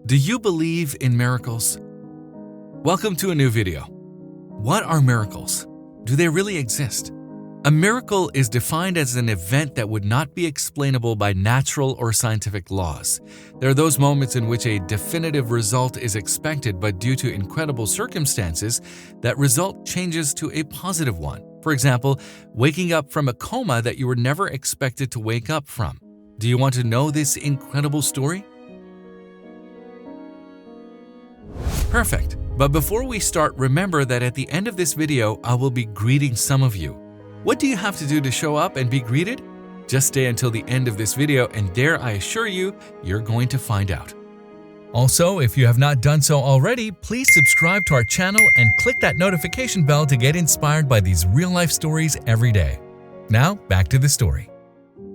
Do you believe in miracles? Welcome to a new video. What are miracles? Do they really exist? A miracle is defined as an event that would not be explainable by natural or scientific laws. There are those moments in which a definitive result is expected, but due to incredible circumstances, that result changes to a positive one. For example, waking up from a coma that you were never expected to wake up from. Do you want to know this incredible story? Perfect. But before we start, remember that at the end of this video, I will be greeting some of you. What do you have to do to show up and be greeted? Just stay until the end of this video, and there I assure you, you're going to find out. Also, if you have not done so already, please subscribe to our channel and click that notification bell to get inspired by these real-life stories every day. Now, back to the story.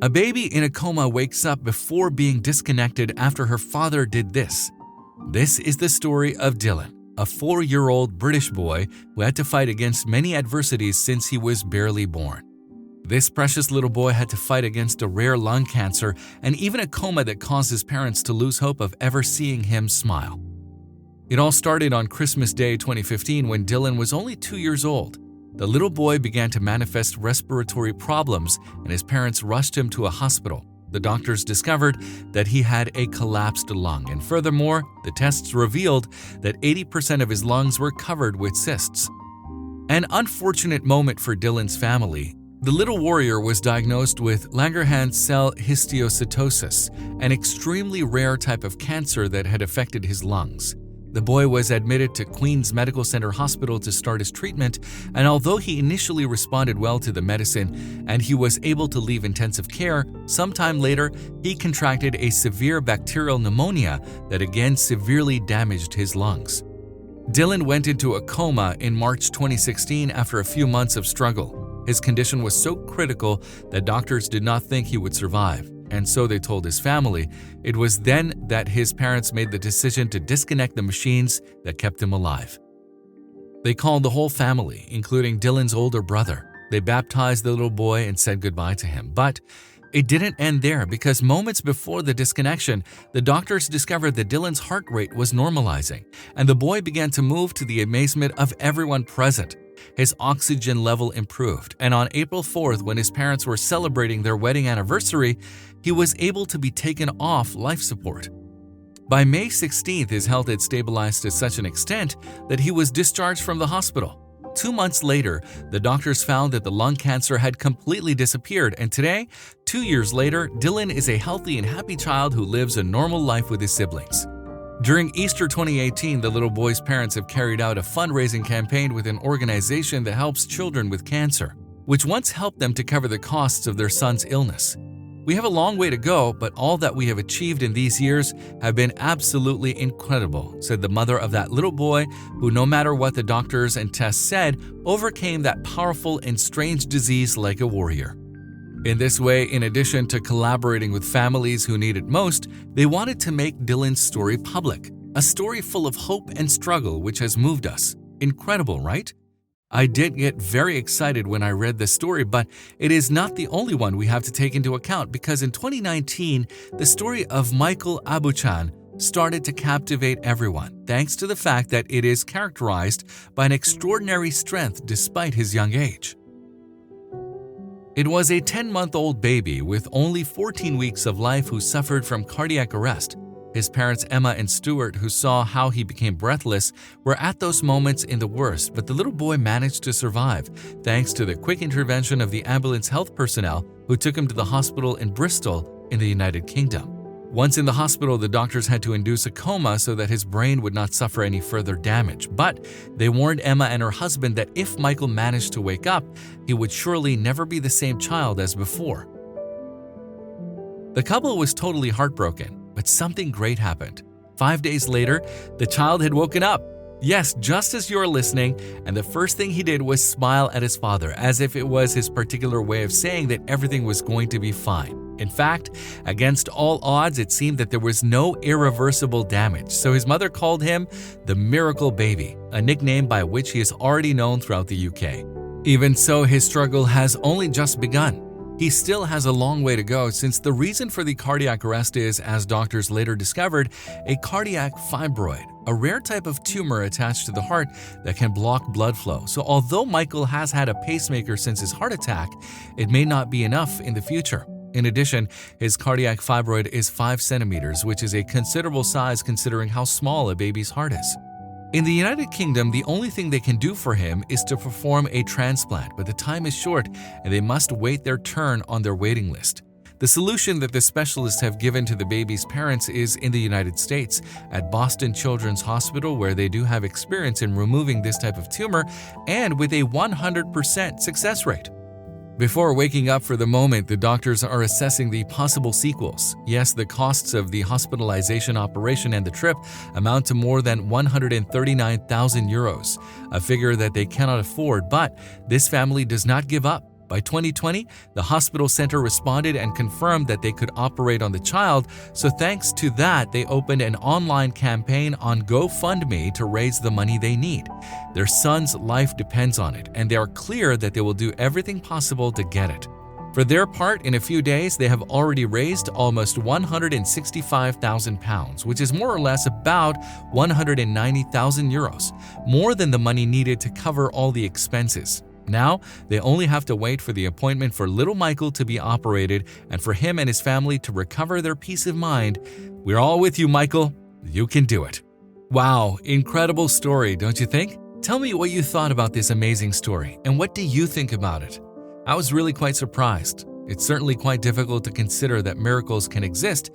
A baby in a coma wakes up before being disconnected after her father did this. This is the story of Dylan, a 4-year-old British boy who had to fight against many adversities since he was barely born. This precious little boy had to fight against a rare lung cancer and even a coma that caused his parents to lose hope of ever seeing him smile. It all started on Christmas Day 2015 when Dylan was only 2 years old. The little boy began to manifest respiratory problems and his parents rushed him to a hospital. The doctors discovered that he had a collapsed lung, and furthermore, the tests revealed that 80% of his lungs were covered with cysts. An unfortunate moment for Dylan's family. The little warrior was diagnosed with Langerhans cell histiocytosis, an extremely rare type of cancer that had affected his lungs. The boy was admitted to Queen's Medical Center Hospital to start his treatment, and although he initially responded well to the medicine and he was able to leave intensive care, sometime later he contracted a severe bacterial pneumonia that again severely damaged his lungs. Dylan went into a coma in March 2016 after a few months of struggle. His condition was so critical that doctors did not think he would survive, and so they told his family. It was then that his parents made the decision to disconnect the machines that kept him alive. They called the whole family, including Dylan's older brother. They baptized the little boy and said goodbye to him. But it didn't end there, because moments before the disconnection, the doctors discovered that Dylan's heart rate was normalizing, and the boy began to move to the amazement of everyone present. His oxygen level improved, and on April 4th, when his parents were celebrating their wedding anniversary, he was able to be taken off life support. By May 16th, his health had stabilized to such an extent that he was discharged from the hospital. 2 months later, the doctors found that the lung cancer had completely disappeared, and today, 2 years later, Dylan is a healthy and happy child who lives a normal life with his siblings. During Easter 2018, the little boy's parents have carried out a fundraising campaign with an organization that helps children with cancer, which once helped them to cover the costs of their son's illness. We have a long way to go, but all that we have achieved in these years have been absolutely incredible, said the mother of that little boy who, no matter what the doctors and tests said, overcame that powerful and strange disease like a warrior. In this way, in addition to collaborating with families who need it most, they wanted to make Dylan's story public, a story full of hope and struggle which has moved us. Incredible, right? I did get very excited when I read this story, but it is not the only one we have to take into account, because in 2019, the story of Michael Abuchan started to captivate everyone, thanks to the fact that it is characterized by an extraordinary strength despite his young age. It was a 10-month-old baby with only 14 weeks of life who suffered from cardiac arrest. His parents, Emma and Stuart, who saw how he became breathless, were at those moments in the worst, but the little boy managed to survive, thanks to the quick intervention of the ambulance health personnel who took him to the hospital in Bristol in the United Kingdom. Once in the hospital, the doctors had to induce a coma so that his brain would not suffer any further damage, but they warned Emma and her husband that if Michael managed to wake up, he would surely never be the same child as before. The couple was totally heartbroken, but something great happened. 5 days later, the child had woken up. Yes, just as you're listening, and the first thing he did was smile at his father, as if it was his particular way of saying that everything was going to be fine. In fact, against all odds, it seemed that there was no irreversible damage, so his mother called him the Miracle Baby, a nickname by which he is already known throughout the UK. Even so, his struggle has only just begun. He still has a long way to go since the reason for the cardiac arrest is, as doctors later discovered, a cardiac fibroid, a rare type of tumor attached to the heart that can block blood flow. So although Michael has had a pacemaker since his heart attack, it may not be enough in the future. In addition, his cardiac fibroid is 5 centimeters, which is a considerable size considering how small a baby's heart is. In the United Kingdom, the only thing they can do for him is to perform a transplant, but the time is short and they must wait their turn on their waiting list. The solution that the specialists have given to the baby's parents is in the United States, at Boston Children's Hospital, where they do have experience in removing this type of tumor and with a 100% success rate. Before waking up for the moment, the doctors are assessing the possible sequels. Yes, the costs of the hospitalization operation and the trip amount to more than 139,000 euros, a figure that they cannot afford, but this family does not give up. By 2020, the hospital center responded and confirmed that they could operate on the child, so thanks to that, they opened an online campaign on GoFundMe to raise the money they need. Their son's life depends on it, and they are clear that they will do everything possible to get it. For their part, in a few days, they have already raised almost 165,000 pounds, which is more or less about 190,000 euros, more than the money needed to cover all the expenses. Now, they only have to wait for the appointment for little Michael to be operated and for him and his family to recover their peace of mind. We're all with you, Michael. You can do it. Wow, incredible story, don't you think? Tell me what you thought about this amazing story, and what do you think about it? I was really quite surprised. It's certainly quite difficult to consider that miracles can exist.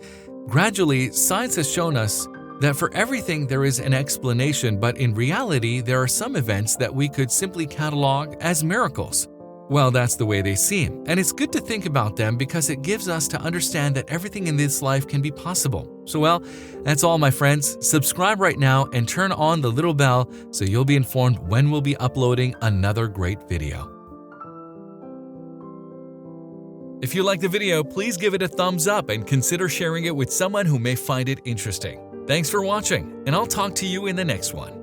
Gradually, science has shown us that for everything there is an explanation, but in reality, there are some events that we could simply catalog as miracles. Well, that's the way they seem, and it's good to think about them because it gives us to understand that everything in this life can be possible. So well, that's all, my friends. Subscribe right now and turn on the little bell so you'll be informed when we'll be uploading another great video. If you like the video, please give it a thumbs up and consider sharing it with someone who may find it interesting. Thanks for watching, and I'll talk to you in the next one.